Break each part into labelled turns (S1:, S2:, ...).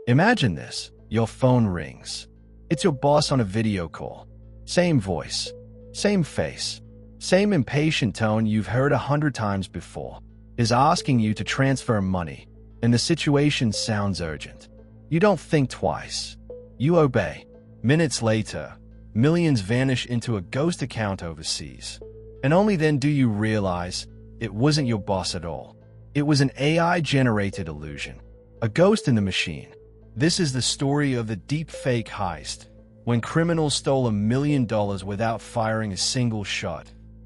S1: Imagine this. Your phone rings. It's your boss on a video call. Same voice, same face, same impatient tone you've heard 100 times before. Is asking you to transfer money, and the situation sounds urgent. You don't think twice. You obey. Minutes later, millions vanish into a ghost account overseas. And only then do you realize it wasn't your boss at all. It was an AI-generated illusion, a ghost in the machine. This is the story of the Deepfake Heist, when criminals stole $1 million without firing a single shot,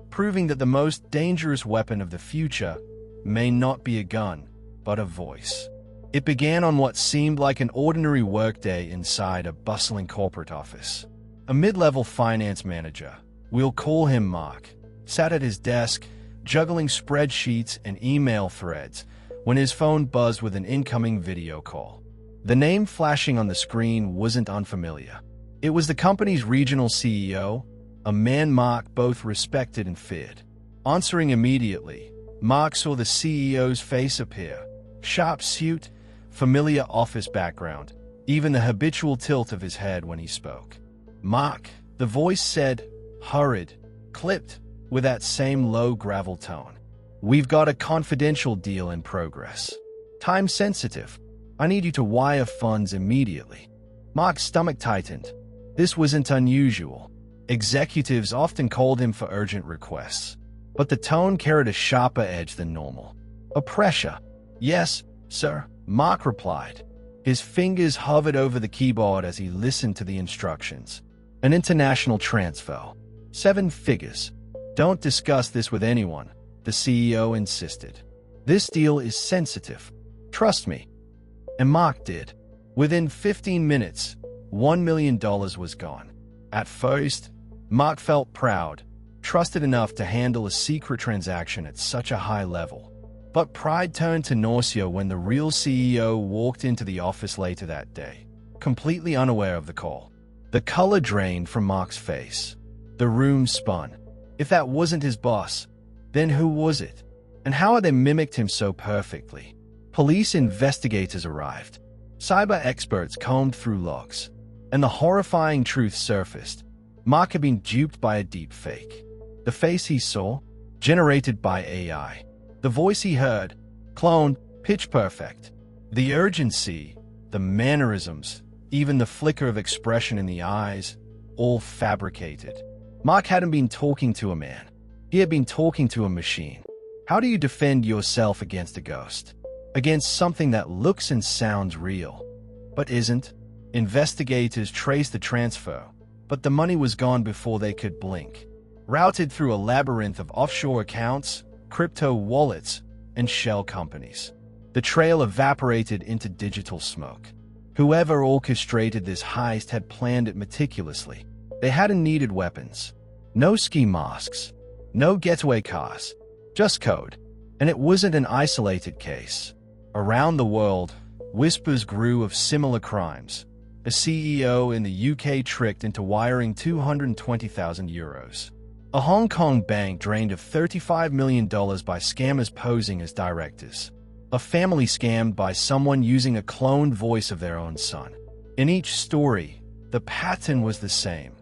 S1: proving that the most dangerous weapon of the future may not be a gun, but a voice. It began on what seemed like an ordinary workday inside a bustling corporate office. A mid-level finance manager, we'll call him Mark, sat at his desk, juggling spreadsheets and email threads, when his phone buzzed with an incoming video call. The name flashing on the screen wasn't unfamiliar. It was the company's regional CEO, a man Mark both respected and feared. Answering immediately, Mark saw the CEO's face appear. Sharp suit, familiar office background, even the habitual tilt of his head when he spoke. Mark, the voice said, hurried, clipped, with that same low gravel tone. We've got a confidential deal in progress. Time sensitive. I need you to wire funds immediately. Mark's stomach tightened. This wasn't unusual. Executives often called him for urgent requests, but the tone carried a sharper edge than normal. A pressure. Yes, sir, Mark replied. His fingers hovered over the keyboard as he listened to the instructions. An international transfer. 7 figures. Don't discuss this with anyone, the CEO insisted. This deal is sensitive. Trust me. And Mark did. Within 15 minutes, $1 million was gone. At first, Mark felt proud, trusted enough to handle a secret transaction at such a high level. But pride turned to nausea when the real CEO walked into the office later that day, completely unaware of the call. The color drained from Mark's face. The room spun. If that wasn't his boss, then who was it? And how had they mimicked him so perfectly? Police investigators arrived. Cyber experts combed through logs. And the horrifying truth surfaced. Mark had been duped by a deepfake. The face he saw, generated by AI. The voice he heard, cloned, pitch perfect. The urgency, the mannerisms, even the flicker of expression in the eyes, all fabricated. Mark hadn't been talking to a man. He had been talking to a machine. How do you defend yourself against a ghost? Against something that looks and sounds real, but isn't? Investigators traced the transfer, but the money was gone before they could blink. Routed through a labyrinth of offshore accounts, crypto wallets, and shell companies. The trail evaporated into digital smoke. Whoever orchestrated this heist had planned it meticulously. They hadn't needed weapons. No ski masks. No getaway cars. Just code. And it wasn't an isolated case. Around the world, whispers grew of similar crimes. A CEO in the UK tricked into wiring €220,000. A Hong Kong bank drained of $35 million by scammers posing as directors. A family scammed by someone using a cloned voice of their own son. In each story, the pattern was the same.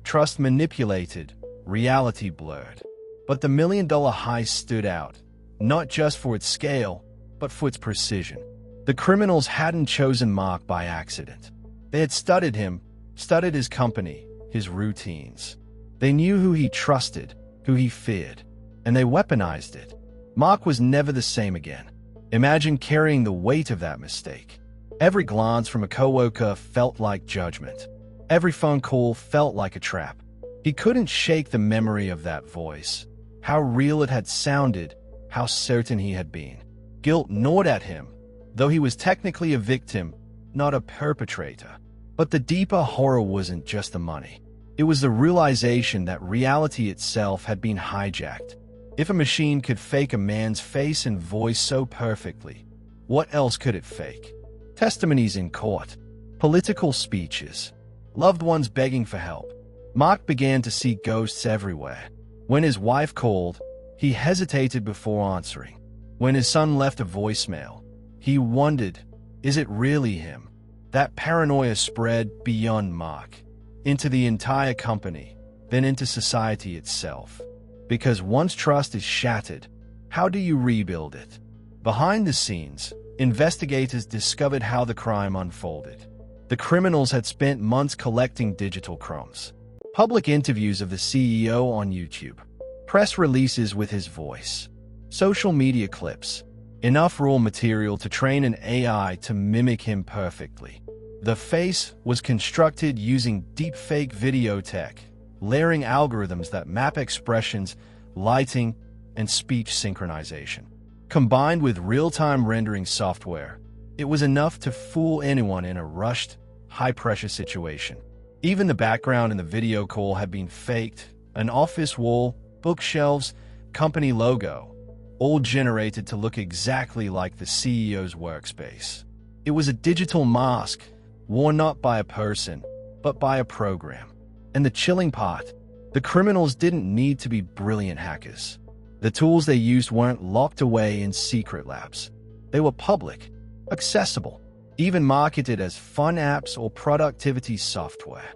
S1: Trust manipulated, reality blurred. But the $1 million heist stood out, not just for its scale, but for its precision. The criminals hadn't chosen Mark by accident. They had studied him, studied his company, his routines. They knew who he trusted, who he feared, and they weaponized it. Mark was never the same again. Imagine carrying the weight of that mistake. Every glance from a coworker felt like judgment. Every phone call felt like a trap. He couldn't shake the memory of that voice. How real it had sounded, how certain he had been. Guilt gnawed at him, though he was technically a victim, not a perpetrator. But the deeper horror wasn't just the money. It was the realization that reality itself had been hijacked. If a machine could fake a man's face and voice so perfectly, what else could it fake? Testimonies in court, political speeches, loved ones begging for help. Mark began to see ghosts everywhere. When his wife called, he hesitated before answering. When his son left a voicemail, he wondered, is it really him? That paranoia spread beyond Mark, into the entire company, then into society itself. Because once trust is shattered, how do you rebuild it? Behind the scenes, investigators discovered how the crime unfolded. The criminals had spent months collecting digital crumbs, public interviews of the CEO on YouTube, press releases with his voice, social media clips, enough raw material to train an AI to mimic him perfectly. The face was constructed using deepfake video tech, layering algorithms that map expressions, lighting, and speech synchronization. Combined with real-time rendering software, it was enough to fool anyone in a rushed, high-pressure situation. Even the background in the video call had been faked, an office wall, bookshelves, company logo, all generated to look exactly like the CEO's workspace. It was a digital mask, worn not by a person, but by a program. And the chilling part, the criminals didn't need to be brilliant hackers. The tools they used weren't locked away in secret labs. They were public, accessible, even marketed as fun apps or productivity software.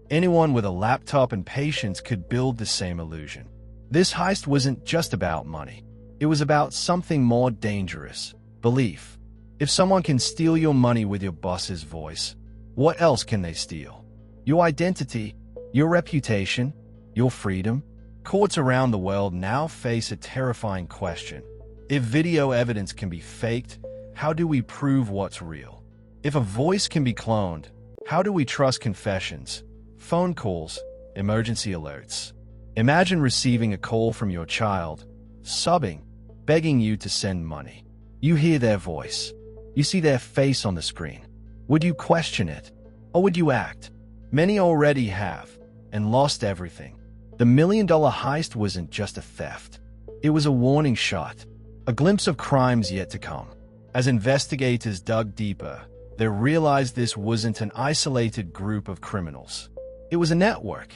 S1: Anyone with a laptop and patience could build the same illusion. This heist wasn't just about money. It was about something more dangerous: belief. If someone can steal your money with your boss's voice, what else can they steal? Your identity, your reputation, your freedom? Courts around the world now face a terrifying question. If video evidence can be faked, how do we prove what's real? If a voice can be cloned, how do we trust confessions, phone calls, emergency alerts? Imagine receiving a call from your child, sobbing, begging you to send money. You hear their voice. You see their face on the screen. Would you question it? Or would you act? Many already have, and lost everything. The $1 million heist wasn't just a theft. It was a warning shot, a glimpse of crimes yet to come. As investigators dug deeper, they realized this wasn't an isolated group of criminals. It was a network,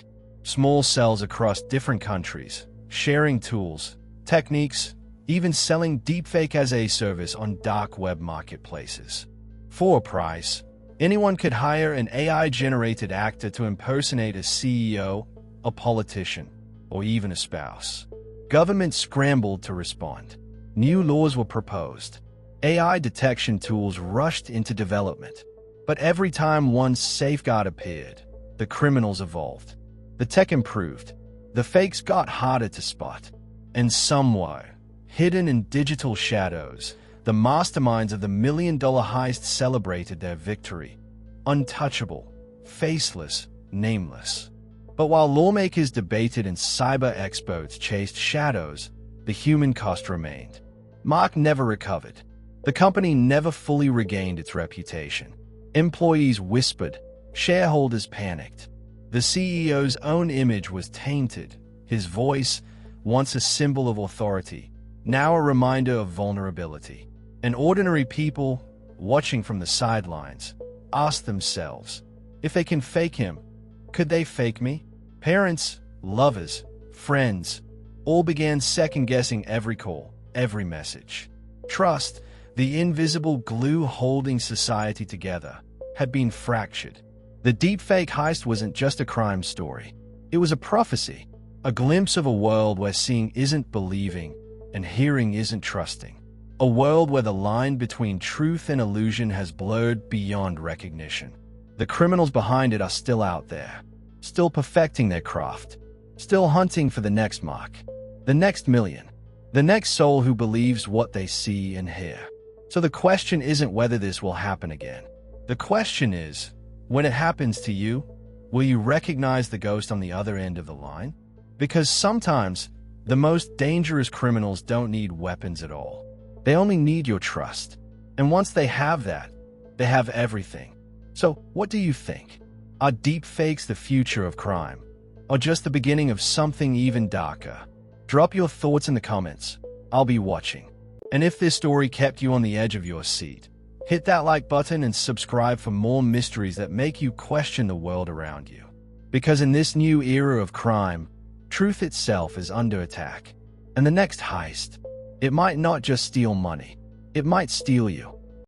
S1: small cells across different countries, sharing tools, techniques, even selling deepfake as a service on dark web marketplaces. For a price, anyone could hire an AI-generated actor to impersonate a CEO, a politician, or even a spouse. Governments scrambled to respond. New laws were proposed. AI detection tools rushed into development. But every time one safeguard appeared, the criminals evolved. The tech improved. The fakes got harder to spot. And somewhere, hidden in digital shadows, the masterminds of the $1 million heist celebrated their victory. Untouchable, faceless, nameless. But while lawmakers debated and cyber experts chased shadows, the human cost remained. Mark never recovered. The company never fully regained its reputation. Employees whispered, shareholders panicked. The CEO's own image was tainted, his voice, once a symbol of authority, now a reminder of vulnerability. And ordinary people, watching from the sidelines, asked themselves, if they can fake him, could they fake me? Parents, lovers, friends, all began second-guessing every call, every message. Trust, the invisible glue holding society together, had been fractured. The deepfake heist wasn't just a crime story. It was a prophecy, a glimpse of a world where seeing isn't believing and hearing isn't trusting. A world where the line between truth and illusion has blurred beyond recognition. The criminals behind it are still out there, still perfecting their craft, still hunting for the next Mark, the next million, the next soul who believes what they see and hear. So the question isn't whether this will happen again. The question is, when it happens to you, will you recognize the ghost on the other end of the line? Because sometimes, the most dangerous criminals don't need weapons at all. They only need your trust. And once they have that, they have everything. So, what do you think? Are deepfakes the future of crime? Or just the beginning of something even darker? Drop your thoughts in the comments. I'll be watching. And if this story kept you on the edge of your seat, hit that like button and subscribe for more mysteries that make you question the world around you. Because in this new era of crime, truth itself is under attack. And the next heist, it might not just steal money, it might steal you.